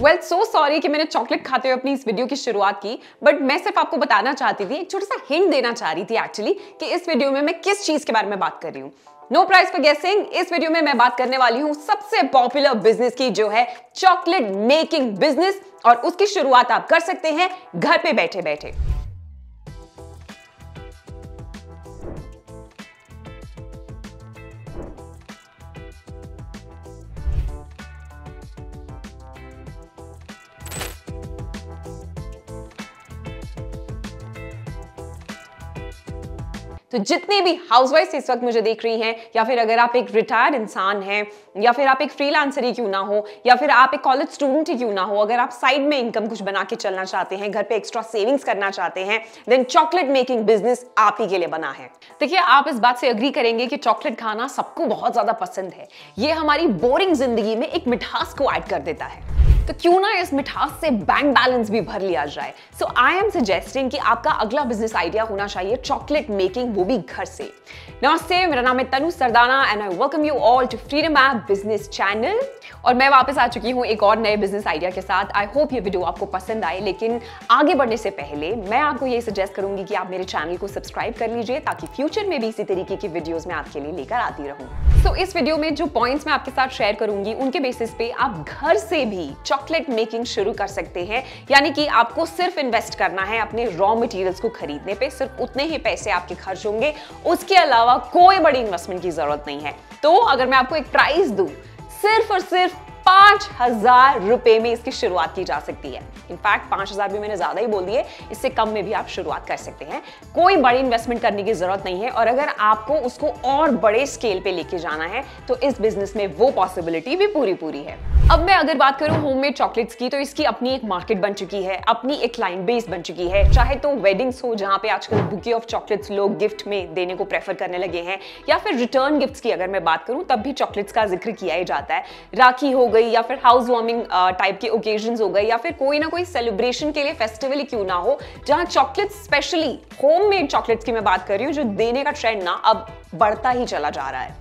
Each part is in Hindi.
सो सॉरी कि मैंने चॉकलेट खाते हुए अपनी इस वीडियो की शुरुआत की, बट मैं सिर्फ आपको बताना चाहती थी, एक छोटा सा हिंट देना चाह रही थी एक्चुअली कि इस वीडियो में मैं किस चीज के बारे में बात कर रही हूँ। नो प्राइज फॉर गेसिंग, इस वीडियो में मैं बात करने वाली हूँ सबसे पॉपुलर बिजनेस की, जो है चॉकलेट मेकिंग बिजनेस, और उसकी शुरुआत आप कर सकते हैं घर पे बैठे बैठे। तो जितने भी हाउसवाइफ इस वक्त मुझे देख रही हैं, या फिर अगर आप एक रिटायर्ड इंसान हैं, या फिर आप एक फ्रीलांसर ही क्यों ना हो, या फिर आप एक कॉलेज स्टूडेंट ही क्यों ना हो, अगर आप साइड में इनकम कुछ बना के चलना चाहते हैं, घर पे एक्स्ट्रा सेविंग्स करना चाहते हैं, देन चॉकलेट मेकिंग बिजनेस आप ही के लिए बना है। देखिए, आप इस बात से एग्री करेंगे कि चॉकलेट खाना सबको बहुत ज्यादा पसंद है। ये हमारी बोरिंग जिंदगी में एक मिठास को ऐड कर देता है, तो क्यों ना इस मिठास से बैंक बैलेंस भी भर लिया जाए। सो आई एम सजेस्टिंग कि आपका अगला बिजनेस आइडिया होना चाहिए चॉकलेट मेकिंग, वो भी घर से। नमस्ते, मेरा नाम है Tanu Sardana and I welcome you all to Freedom App business channel. और मैं वापस आ चुकी हूँ एक और नए बिजनेस आइडिया के साथ। आई होप ये वीडियो आपको पसंद आए, लेकिन आगे बढ़ने से पहले मैं आपको ये सजेस्ट करूंगी कि आप मेरे चैनल को सब्सक्राइब कर लीजिए, ताकि फ्यूचर में भी इसी तरीके की वीडियोस मैं आपके लिए लेकर आती रहूं। सो इस वीडियो में जो पॉइंट्स मैं आपके साथ शेयर करूंगी, उनके बेसिस पे आप घर से भी चॉकलेट मेकिंग शुरू कर सकते हैं। यानी कि आपको सिर्फ इन्वेस्ट करना है अपने रॉ मटेरियल्स को खरीदने पे, सिर्फ उतने ही पैसे आपके खर्च होंगे, उसके अलावा कोई बड़ी इन्वेस्टमेंट की जरूरत नहीं है। तो अगर मैं आपको एक प्राइस दूं, सिर्फ और सिर्फ 5,000 रुपए में इसकी शुरुआत की जा सकती है। इनफैक्ट 5,000 भी मैंने ज्यादा ही बोल दिए, इससे कम में भी आप शुरुआत कर सकते हैं। कोई बड़ी इन्वेस्टमेंट करने की जरूरत नहीं है, और अगर आपको उसको और बड़े स्केल पे लेके जाना है तो इस बिजनेस में वो पॉसिबिलिटी भी पूरी है। अब मैं अगर बात करूं होममेड चॉकलेट्स की, तो इसकी अपनी एक मार्केट बन चुकी है, अपनी एक क्लाइंट बेस बन चुकी है। चाहे तो वेडिंग्स हो, जहां पे आजकल बुके ऑफ चॉकलेट्स लोग गिफ्ट में देने को प्रेफर करने लगे हैं, या फिर रिटर्न गिफ्ट्स की अगर मैं बात करूं, तब भी चॉकलेट्स का जिक्र किया ही जाता है। राखी हो गई, या फिर हाउस वार्मिंग टाइप के ओकेजन्स हो गए, या फिर कोई ना कोई सेलिब्रेशन के लिए फेस्टिवल क्यों ना हो, जहां चॉकलेट्स, स्पेशली होममेड चॉकलेट्स की मैं बात कर रही हूं, जो देने का ट्रेंड ना अब बढ़ता ही चला जा रहा है।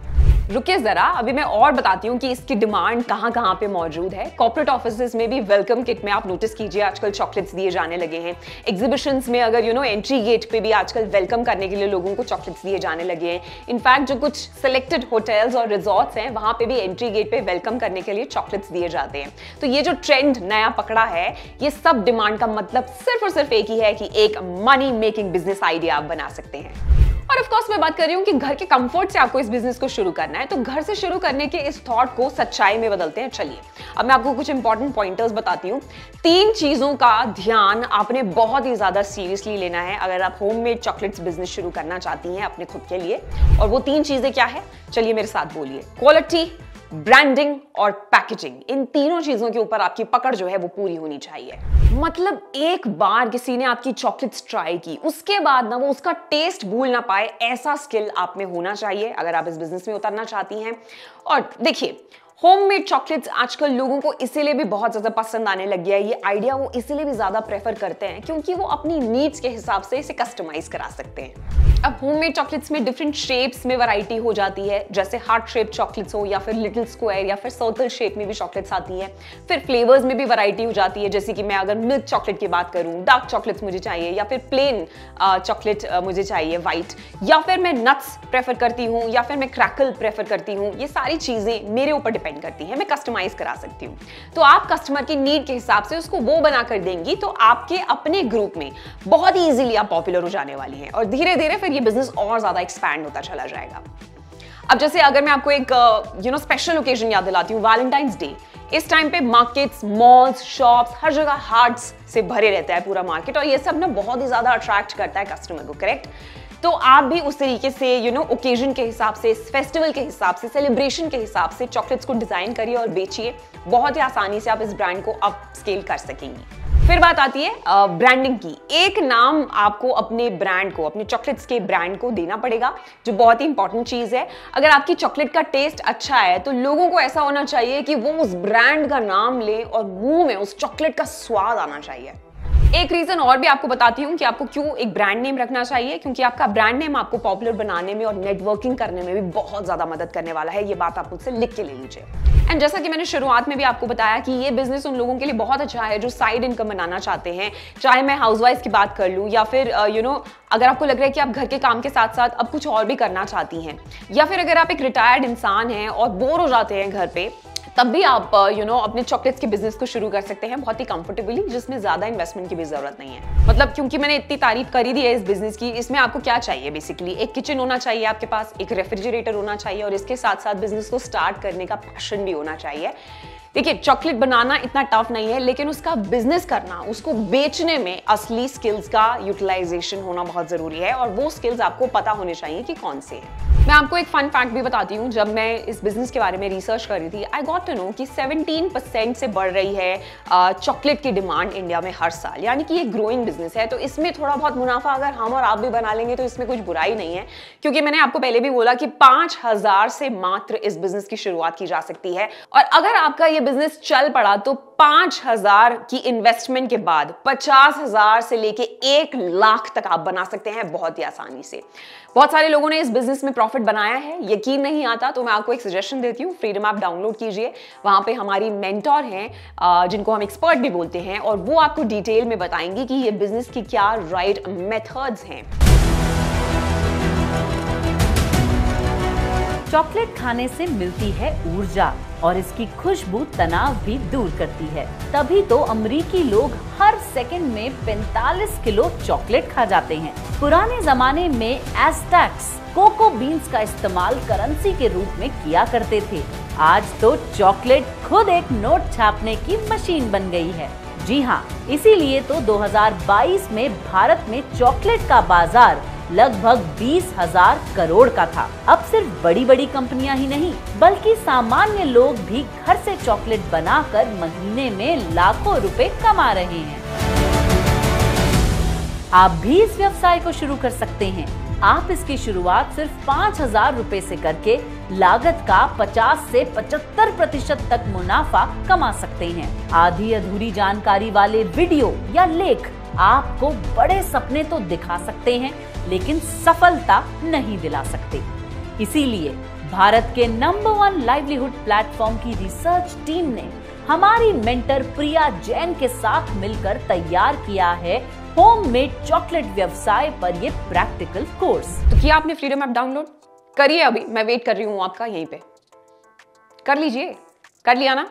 रुकिए जरा, अभी मैं और बताती हूँ कि इसकी डिमांड कहाँ पे मौजूद है। कॉर्पोरेट ऑफिसेज में भी वेलकम किट में आप नोटिस कीजिए, आजकल चॉकलेट्स दिए जाने लगे हैं। एग्जीबिशंस में अगर एंट्री गेट पे भी आजकल वेलकम करने के लिए लोगों को चॉकलेट्स दिए जाने लगे हैं। इनफैक्ट जो कुछ सिलेक्टेड होटल्स और रिजॉर्ट्स हैं, वहां पे भी एंट्री गेट पे वेलकम करने के लिए चॉकलेट्स दिए जाते हैं। तो ये जो ट्रेंड नया पकड़ा है, ये सब डिमांड का मतलब सिर्फ और सिर्फ एक ही है कि एक मनी मेकिंग बिजनेस आइडिया आप बना सकते हैं। और ऑफ कोर्स मैं बात कर रही हूँ कि घर के कंफर्ट से आपको इस बिजनेस को शुरू करना है, तो घर से शुरू करने के इस थॉट को सच्चाई में बदलते हैं। चलिए, अब मैं आपको कुछ इंपॉर्टेंट पॉइंटर्स बताती हूँ। 3 चीजों का ध्यान आपने बहुत ही ज्यादा सीरियसली लेना है अगर आप होममेड चॉकलेट्स बिजनेस शुरू करना चाहती हैं अपने खुद के लिए। और वो 3 चीजें क्या है, चलिए मेरे साथ बोलिए। क्वालिटी, ब्रांडिंग और पैकेजिंग। इन तीनों चीजों के ऊपर आपकी पकड़ जो है वो पूरी होनी चाहिए। मतलब एक बार किसी ने आपकी चॉकलेट्स ट्राई की, उसके बाद ना वो उसका टेस्ट भूल ना पाए, ऐसा स्किल आप में होना चाहिए अगर आप इस बिजनेस में उतरना चाहती हैं। और देखिए, होममेड चॉकलेट्स आजकल लोगों को इसीलिए भी बहुत ज्यादा पसंद आने लग गया है। ये आइडिया वो इसीलिए भी ज्यादा प्रेफर करते हैं क्योंकि वो अपनी नीड्स के हिसाब से इसे कस्टमाइज करा सकते हैं। अब होममेड चॉकलेट्स में डिफरेंट शेप्स में वैरायटी हो जाती है, जैसे हार्ट शेप चॉकलेट्स हो, या फिर लिटिल स्क्वायर, या फिर सर्कल शेप में भी चॉकलेट्स आती है। फिर फ्लेवर्स में भी वैरायटी हो जाती है, जैसे कि मैं अगर मिल्क चॉकलेट की बात करूं, डार्क चॉकलेट्स मुझे चाहिए, या फिर प्लेन चॉकलेट मुझे चाहिए व्हाइट, या फिर मैं नट्स प्रेफर करती हूँ, या फिर मैं क्रैकल प्रेफर करती हूँ। ये सारी चीजें मेरे ऊपर डिपेंड करती हैं, मैं कस्टमाइज करा सकती हूँ। तो आप कस्टमर की नीड के हिसाब से उसको वो बना कर देंगी, तो आपके अपने ग्रुप में बहुत ही इजीली आप पॉपुलर हो जाने वाली हैं, और धीरे धीरे फिर ये बिजनेस और ज्यादा एक्सपैंड होता चला जाएगा। अब जैसे अगर मैं आपको एक स्पेशल ओकेजन याद दिलाती हूँ, वैलेंटाइंस डे। इस टाइम पे मार्केट्स, मॉल्स, शॉप्स, हर जगह हार्ट्स से भरे रहता है पूरा मार्केट, और ये सब ना बहुत ही ज्यादा अट्रैक्ट करता है कस्टमर को, करेक्ट? तो आप भी उस तरीके से ओकेजन के हिसाब से, फेस्टिवल के हिसाब से, सेलिब्रेशन के हिसाब से चॉकलेट्स को डिजाइन करिए और बेचिए। बहुत ही आसानी से आप इस ब्रांड को अप स्केल कर सकेंगी। फिर बात आती है ब्रांडिंग की। एक नाम आपको अपने ब्रांड को, अपने चॉकलेट्स के ब्रांड को देना पड़ेगा, जो बहुत ही इंपॉर्टेंट चीज है। अगर आपकी चॉकलेट का टेस्ट अच्छा है, तो लोगों को ऐसा होना चाहिए कि वो उस ब्रांड का नाम ले और मुंह में उस चॉकलेट का स्वाद आना चाहिए। एक रीजन और भी आपको बताती हूँ कि आपको क्यों एक ब्रांड नेम रखना चाहिए, क्योंकि आपका ब्रांड नेम आपको पॉपुलर बनाने में और नेटवर्किंग करने में भी बहुत ज्यादा मदद करने वाला है। ये बात आप मुझसे लिख के ले लीजिए। एंड जैसा कि मैंने शुरुआत में भी आपको बताया कि ये बिजनेस उन लोगों के लिए बहुत अच्छा है जो साइड इनकम बनाना चाहते हैं। चाहे मैं हाउसवाइफ की बात कर लूं या फिर अगर आपको लग रहा है कि आप घर के काम के साथ साथ अब कुछ और भी करना चाहती हैं, या फिर अगर आप एक रिटायर्ड इंसान हैं और बोर हो जाते हैं घर पे, तब भी आप अपने चॉकलेट्स के बिजनेस को शुरू कर सकते हैं बहुत ही कंफर्टेबली, जिसमें ज्यादा इन्वेस्टमेंट की भी जरूरत नहीं है। मतलब क्योंकि मैंने इतनी तारीफ करी दी है इस बिजनेस की, इसमें आपको क्या चाहिए बेसिकली, एक किचन होना चाहिए आपके पास, एक रेफ्रिजरेटर होना चाहिए और इसके साथ साथ बिजनेस को स्टार्ट करने का पैशन भी होना चाहिए। देखिए, चॉकलेट बनाना इतना टफ नहीं है, लेकिन उसका बिजनेस करना, उसको बेचने में असली स्किल्स का यूटिलाइजेशन होना बहुत जरूरी है और वो स्किल्स आपको पता होने चाहिए कि कौन से हैं। मैं आपको एक फन फैक्ट भी बताती हूँ। जब मैं इस बिजनेस के बारे में रिसर्च कर रही थी, आई गॉट टू नो कि 17% से बढ़ रही है चॉकलेट की डिमांड इंडिया में हर साल, यानी कि ये ग्रोइंग बिजनेस है। तो इसमें थोड़ा बहुत मुनाफा अगर हम और आप भी बना लेंगे तो इसमें कुछ बुराई नहीं है, क्योंकि मैंने आपको पहले भी बोला कि 5,000 से मात्र इस बिजनेस की शुरुआत की जा सकती है। और अगर आपका ये बिजनेस चल पड़ा तो 5,000 की इन्वेस्टमेंट के बाद 50,000 से लेके 1 लाख तक आप बना सकते हैं बहुत ही आसानी से। बहुत सारे लोगों ने इस बिजनेस में प्रॉफिट बनाया है, यकीन नहीं आता तो मैं आपको एक सजेशन देती हूँ, फ्रीडम ऐप डाउनलोड कीजिए। वहां पे हमारी मेंटोर हैं जिनको हम एक्सपर्ट भी बोलते हैं, और वो आपको डिटेल में बताएंगे कि ये बिजनेस की क्या राइट मेथड्स हैं। चॉकलेट खाने से मिलती है ऊर्जा और इसकी खुशबू तनाव भी दूर करती है। तभी तो अमेरिकी लोग हर सेकंड में 45 किलो चॉकलेट खा जाते हैं। पुराने जमाने में एज़टेक्स कोको बीन्स का इस्तेमाल करेंसी के रूप में किया करते थे। आज तो चॉकलेट खुद एक नोट छापने की मशीन बन गई है। जी हाँ, इसीलिए तो 2022 में भारत में चॉकलेट का बाजार लगभग 20,000 करोड़ का था। अब सिर्फ बड़ी बड़ी कंपनियां ही नहीं, बल्कि सामान्य लोग भी घर से चॉकलेट बनाकर महीने में लाखों रुपए कमा रहे हैं। आप भी इस व्यवसाय को शुरू कर सकते हैं। आप इसकी शुरुआत सिर्फ 5,000 रुपए से करके लागत का 50 से 75% तक मुनाफा कमा सकते हैं। आधी अधूरी जानकारी वाले वीडियो या लेख आपको बड़े सपने तो दिखा सकते हैं, लेकिन सफलता नहीं दिला सकते। इसीलिए भारत के नंबर 1 लाइवलीहुड प्लेटफॉर्म की रिसर्च टीम ने हमारी मेंटर प्रिया जैन के साथ मिलकर तैयार किया है होममेड चॉकलेट व्यवसाय पर ये प्रैक्टिकल कोर्स। तो किया आपने फ्रीडम ऐप डाउनलोड? करिए, अभी मैं वेट कर रही हूँ आपका यहीं पे। कर लीजिए, कर लिया ना?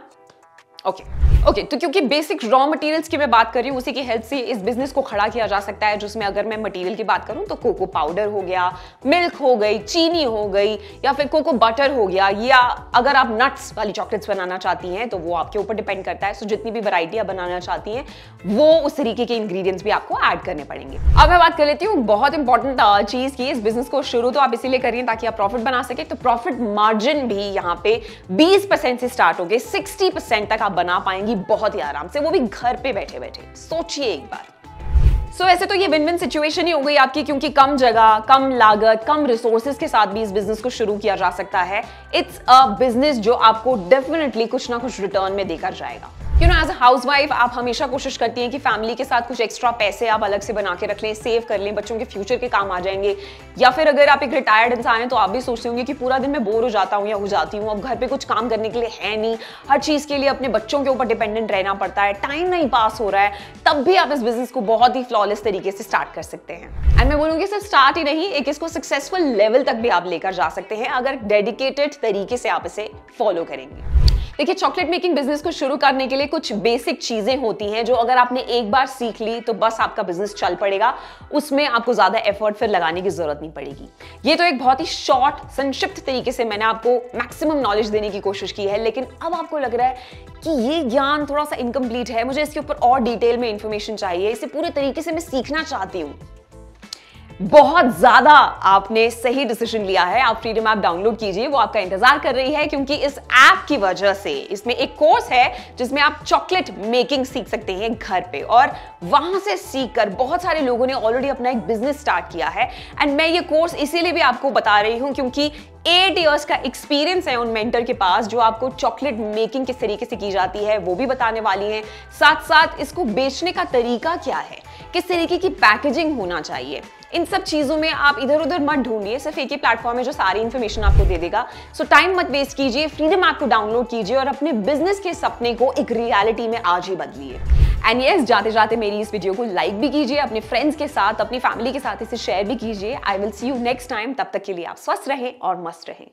ओके, तो क्योंकि बेसिक रॉ मटेरियल्स की मैं बात कर रही हूँ, उसी की हेल्प से इस बिजनेस को खड़ा किया जा सकता है, जिसमें अगर मैं मटेरियल की बात करूँ तो कोको पाउडर हो गया, मिल्क हो गई, चीनी हो गई, या फिर कोको बटर हो गया, या अगर आप नट्स वाली चॉकलेट्स बनाना चाहती हैं तो वो आपके ऊपर डिपेंड करता है। सो जितनी भी वैरायटी आप बनाना चाहती हैं वो उस तरीके के इंग्रेडिएंट्स भी आपको ऐड करने पड़ेंगे। अब मैं बात कर लेती हूँ बहुत इंपॉर्टेंट चीज की। इस बिजनेस को शुरू तो आप इसीलिए करिए ताकि आप प्रॉफिट बना सके। तो प्रॉफिट मार्जिन भी यहाँ पे 20% से स्टार्ट हो गए 60% तक आप बना पाएंगी बहुत ही आराम से, वो भी घर पे बैठे बैठे। सोचिए एक बार। सो ऐसे तो ये विन विन सिचुएशन ही हो गई आपकी, क्योंकि कम जगह, कम लागत, कम रिसोर्सेज के साथ भी इस बिजनेस को शुरू किया जा सकता है। इट्स अ बिजनेस जो आपको डेफिनेटली कुछ ना कुछ रिटर्न में देकर जाएगा। एज अ हाउसवाइफ आप हमेशा कोशिश करती हैं कि फैमिली के साथ कुछ एक्स्ट्रा पैसे आप अलग से बना के रख लें, सेव कर लें, बच्चों के फ्यूचर के काम आ जाएंगे। या फिर अगर आप एक रिटायर्ड इंसान हैं तो आप भी सोचते होंगे कि पूरा दिन मैं बोर हो जाता हूं या हो जाती हूं, अब घर पे कुछ काम करने के लिए है नहीं, हर चीज के लिए अपने बच्चों के ऊपर डिपेंडेंट रहना पड़ता है, टाइम नहीं पास हो रहा है। तब भी आप इस बिजनेस को बहुत ही फ्लॉलेस तरीके से स्टार्ट कर सकते हैं। एंड मैं बोलूंगी सिर्फ स्टार्ट ही नहीं, एक इसको सक्सेसफुल लेवल तक भी आप लेकर जा सकते हैं अगर डेडिकेटेड तरीके से आप इसे फॉलो करेंगे। देखिए, चॉकलेट मेकिंग बिजनेस को शुरू करने के लिए कुछ बेसिक चीजें होती हैं जो अगर आपने एक बार सीख ली तो बस आपका बिजनेस चल पड़ेगा, उसमें आपको ज्यादा एफर्ट फिर लगाने की जरूरत नहीं पड़ेगी। ये तो एक बहुत ही शॉर्ट संक्षिप्त तरीके से मैंने आपको मैक्सिमम नॉलेज देने की कोशिश की है, लेकिन अब आपको लग रहा है कि ये ज्ञान थोड़ा सा इनकम्प्लीट है, मुझे इसके ऊपर और डिटेल में इंफॉर्मेशन चाहिए, इसे पूरे तरीके से मैं सीखना चाहती हूँ। बहुत ज्यादा आपने सही डिसीजन लिया है। आप फ्रीडम ऐप डाउनलोड कीजिए, वो आपका इंतजार कर रही है, क्योंकि इस ऐप की वजह से इसमें एक कोर्स है जिसमें आप चॉकलेट मेकिंग सीख सकते हैं घर पे, और वहां से सीखकर बहुत सारे लोगों ने ऑलरेडी अपना एक बिजनेस स्टार्ट किया है। एंड मैं ये कोर्स इसीलिए भी आपको बता रही हूं क्योंकि 8 इयर्स का एक्सपीरियंस है उन मेंटर के पास, जो आपको चॉकलेट मेकिंग किस तरीके से की जाती है वो भी बताने वाली हैं। साथ साथ इसको बेचने का तरीका क्या है, किस तरीके की पैकेजिंग होना चाहिए, इन सब चीजों में आप इधर उधर मत ढूंढिए, सिर्फ एक ही प्लेटफॉर्म है जो सारी इंफॉर्मेशन आपको दे देगा। सो टाइम मत वेस्ट कीजिए, फ्रीडम ऐप को डाउनलोड कीजिए और अपने बिजनेस के सपने को एक रियलिटी में आज ही बदलिए। एंड यस, जाते जाते मेरी इस वीडियो को लाइक भी कीजिए, अपने फ्रेंड्स के साथ, अपनी फैमिली के साथ इसे शेयर भी कीजिए। I will see you next time. तब तक के लिए आप स्वस्थ रहें और मस्त रहें।